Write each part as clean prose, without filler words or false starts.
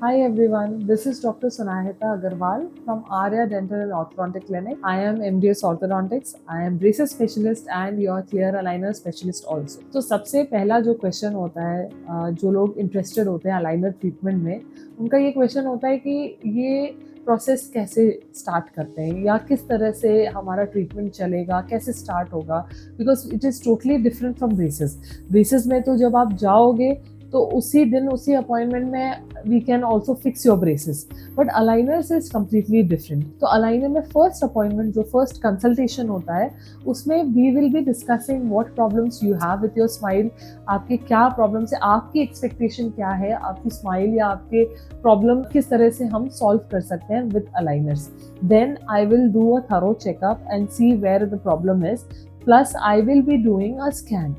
Hi everyone, this is Dr. Sunahita Agarwal from Arya Dental and Orthodontic Clinic. I am MDS Orthodontics. I am braces specialist and your clear aligner specialist also. तो सबसे पहला जो question होता है जो लोग interested होते हैं अलाइनर ट्रीटमेंट में, उनका ये क्वेश्चन होता है कि ये प्रोसेस कैसे स्टार्ट करते हैं या किस तरह से हमारा ट्रीटमेंट चलेगा, कैसे स्टार्ट होगा, because it is totally different from braces. Braces में तो जब आप जाओगे तो उसी दिन उसी अपॉइंटमेंट में we can also fix your braces, but aligners is completely different. तो अलाइनर में फर्स्ट अपॉइंटमेंट जो फर्स्ट कंसल्टेशन होता है उसमें we will be discussing what problems you have with your smile. आपके क्या प्रॉब्लम्स है, आपकी एक्सपेक्टेशन क्या है, आपकी स्माइल या आपके प्रॉब्लम किस तरह से हम सॉल्व कर सकते हैं with aligners. Then I will do a thorough checkup and see where the problem is, plus I will be doing a scan.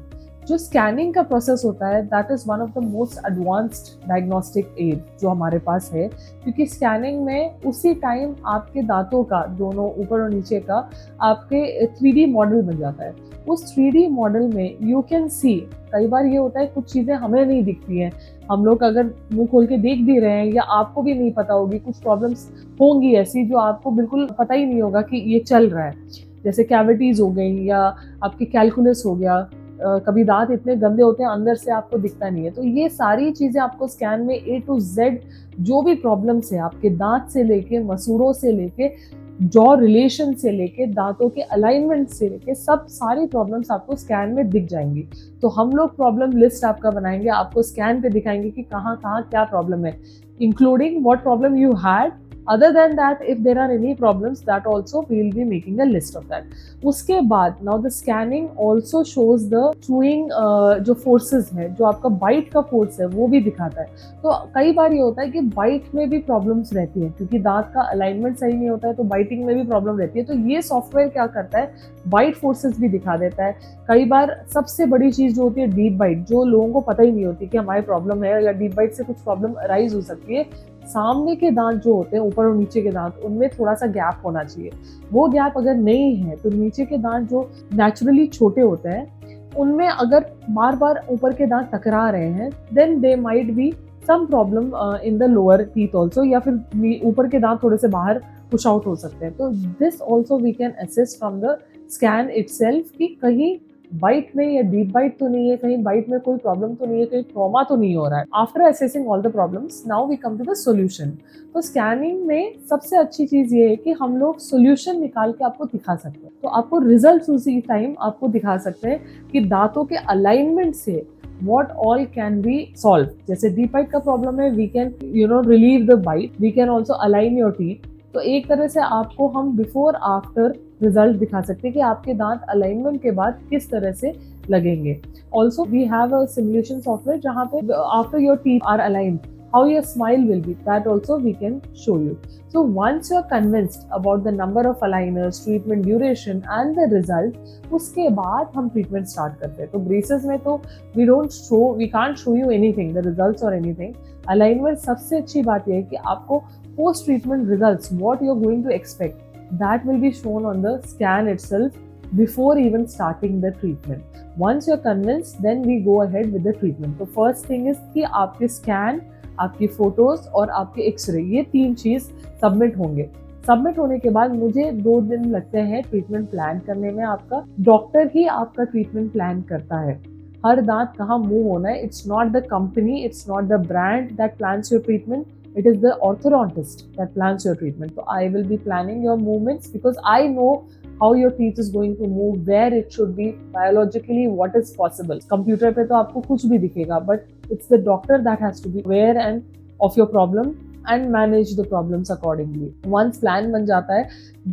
जो स्कैनिंग का प्रोसेस होता है that is one of the most advanced diagnostic aid जो हमारे पास है, क्योंकि scanning में उसी टाइम आपके दांतों का दोनों ऊपर और नीचे का आपके 3D मॉडल बन जाता है। उस 3D मॉडल में यू कैन सी, कई बार ये होता है कुछ चीज़ें हमें नहीं दिखती हैं, हम लोग अगर मुंह खोल के देख भी रहे हैं या आपको भी नहीं पता होगी, कुछ प्रॉब्लम्स होंगी ऐसी जो आपको बिल्कुल पता ही नहीं होगा कि ये चल रहा है, जैसे कैविटीज हो गई या आपकी कैलकुलस हो गया। कभी दांत इतने गंदे होते हैं अंदर से आपको दिखता नहीं है। तो ये सारी चीज़ें आपको स्कैन में A to Z जो भी प्रॉब्लम्स है आपके दांत से लेके मसूड़ों से लेके जॉ रिलेशन से लेके दांतों के अलाइनमेंट से लेके सब सारी प्रॉब्लम्स आपको स्कैन में दिख जाएंगी। तो हम लोग प्रॉब्लम लिस्ट आपका बनाएंगे, आपको स्कैन पे दिखाएंगे कि कहाँ कहाँ क्या प्रॉब्लम है, including what problem you had. Other than that, if there are any problems, that also we will be making a list of that. उसके बाद now the scanning also shows the chewing जो forces है, जो आपका bite का force है वो भी दिखाता है। तो कई बार ये होता है कि bite में भी problems रहती है, क्योंकि दांत का alignment सही नहीं होता है तो biting में भी problem रहती है। तो ये सॉफ्टवेयर क्या करता है, bite forces भी दिखा देता है। कई बार सबसे बड़ी चीज़ जो होती है डीप बाइट, जो लोगों को पता ही नहीं होती कि हमारी प्रॉब्लम है या डीप बाइट से कुछ प्रॉब्लम अराइज हो सकती है। सामने के दांत जो होते हैं, ऊपर और नीचे के दांत, उनमें थोड़ा सा गैप होना चाहिए। वो गैप अगर नहीं है तो नीचे के दांत जो नेचुरली छोटे होते हैं उनमें अगर बार बार ऊपर के दांत टकरा रहे हैं then they might be some problem in the lower teeth also, या फिर ऊपर के दांत थोड़े से बाहर पुश आउट हो सकते हैं। तो this also we can assess from the scan itself कि कहीं बाइट में या डीप बाइट तो नहीं है, कहीं बाइट में कोई प्रॉब्लम तो नहीं है, कहीं ट्रॉमा तो नहीं हो रहा है। After assessing all the problems now we come to the solution. तो स्कैनिंग में सबसे अच्छी चीज़ ये है कि हम लोग सॉल्यूशन निकाल के आपको दिखा सकते हैं। तो आपको रिजल्ट उसी टाइम आपको दिखा सकते हैं कि दांतों के अलाइनमेंट से what all can be solved। जैसे डीप बाइट का प्रॉब्लम है, we can relieve the bite, we can also align your teeth. तो एक तरह से आपको हम बिफोर आफ्टर रिजल्ट दिखा सकते हैं कि आपके दांत अलाइनमेंट के बाद किस तरह से लगेंगे। Also we have a simulation software जहाँ पे after your teeth are aligned how your smile will be, that also we can show you. So once you are convinced about the number of aligners, treatment duration and the result, उसके बाद हम treatment start करते हैं। तो braces में तो we can't show you anything, the results or anything। alignment सबसे अच्छी बात यह है कि आपको post treatment results, what you are going to expect, that will be shown on the scan itself before even starting the treatment. Once you are convinced, then we go ahead with the treatment. तो first thing is कि आपके scan, आपकी photos और आपके x ray, ये 3 चीज submit होंगे। Submit होने के बाद मुझे 2 दिन लगते हैं ट्रीटमेंट प्लान करने में। आपका डॉक्टर ही आपका ट्रीटमेंट प्लान करता है, हर दांत कहाँ मूव होना है। It's not the company, it's not the brand that plans your treatment, it is the orthodontist that plans your treatment. So I will be planning your movements because I know how your teeth is going to move, where it should be biologically, what is possible. Computer पे तो आपको कुछ भी दिखेगा, but it's the doctor that has to be aware and of your problem and manage the problems accordingly. Once plan बन जाता है,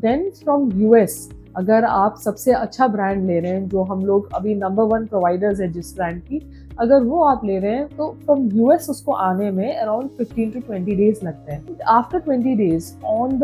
then from US अगर आप सबसे अच्छा ब्रांड ले रहे हैं, जो हम लोग अभी नंबर 1 प्रोवाइडर्स है जिस ब्रांड की, अगर वो आप ले रहे हैं तो फ्रॉम यूएस उसको आने में अराउंड 15 to 20 डेज लगते हैं। After 20 days on the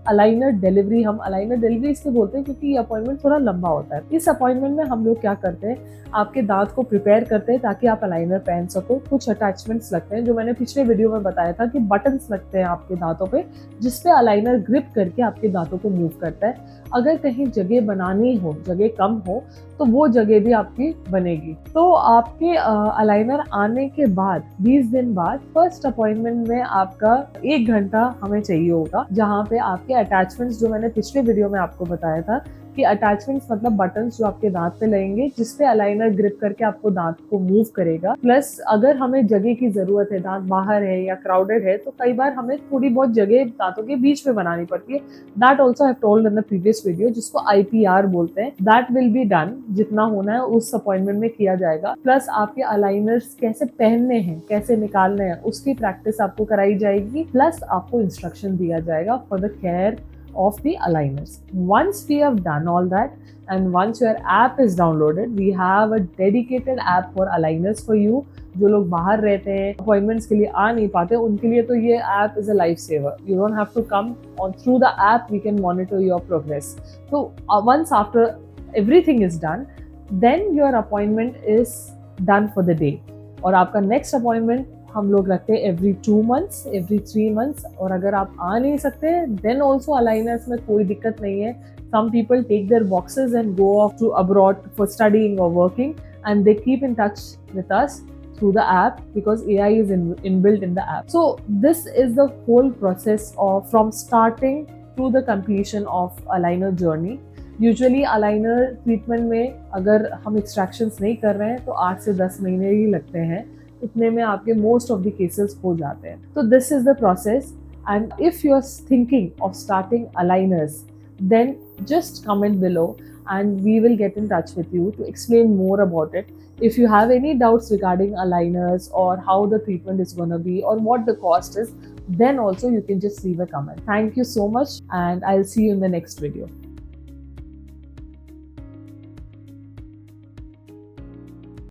aligner delivery, हम अलाइनर डिलीवरी इसलिए बोलते हैं क्योंकि ये अपॉइंटमेंट थोड़ा लंबा होता है। इस अपॉइंटमेंट में हम लोग क्या करते हैं, आपके दांत को प्रिपेयर करते हैं ताकि आप अलाइनर पहन सको। कुछ अटैचमेंट्स लगते हैं जो मैंने पिछले वीडियो में बताया था कि बटन्स लगते हैं आपके दांतों पे, जिसपे अलाइनर ग्रिप करके आपके दांतों को मूव करता है। अगर कहीं जगह बनानी हो, जगह कम हो, तो वो जगह भी आपकी बनेगी। तो आपके अलाइनर आने के बाद 20 दिन बाद फर्स्ट अपॉइंटमेंट में आपका 1 घंटा हमें चाहिए होगा, जहाँ पे आपके अटैचमेंट्स जो मैंने पिछले वीडियो में आपको बताया था कि अटैचमेंट्स मतलब बटन्स जो आपके दांत पे लगेंगे, जिसपे अलाइनर ग्रिप करके आपको दांत को मूव करेगा। प्लस अगर हमें जगह की जरूरत है, दांत बाहर है या क्राउडेड है, तो कई बार हमें थोड़ी बहुत जगह दांतों के बीच में बनानी पड़ती है। That also I have told in the previous video, जिसको IPR बोलते हैं। दैट विल बी डन, जितना होना है उस अपॉइंटमेंट में किया जाएगा। प्लस आपके अलाइनर्स कैसे पहनने हैं, कैसे निकालने हैं, उसकी प्रैक्टिस आपको कराई जाएगी। प्लस आपको इंस्ट्रक्शन दिया जाएगा for the care of the aligners. Once we have done all that and once your app is downloaded, we have a dedicated app for aligners for you. जो लोग बाहर रहते हैं, अपॉइंटमेंट्स के लिए आ नहीं पाते, उनके लिए तो ये app is a life saver. You don't have to come on through the app, we can monitor your progress. तो once after everything is done, then your appointment is done for the day. और आपका next appointment हम लोग रखते हैं every 2 months, every 3 months। और अगर आप आ नहीं सकते देन ऑल्सो अलाइनर्स में कोई दिक्कत नहीं है। Some people take their boxes and go off to abroad for studying और working, and they keep in touch with us through the app because AI is inbuilt in the app. So this is the whole process of from starting to the completion of aligner journey. Usually aligner treatment में अगर हम extractions नहीं कर रहे हैं तो 8 से 10 महीने ही लगते हैं, इतने में आपके मोस्ट ऑफ द केसेस हो जाते हैं। तो this is the process, and if you are thinking of starting aligners, then just comment below and we will get in touch with you to explain more about it. If you have any doubts regarding aligners or how the treatment is going to be or what the cost is, then also you can just leave a comment. Thank you so much, and I'll see you in the next video.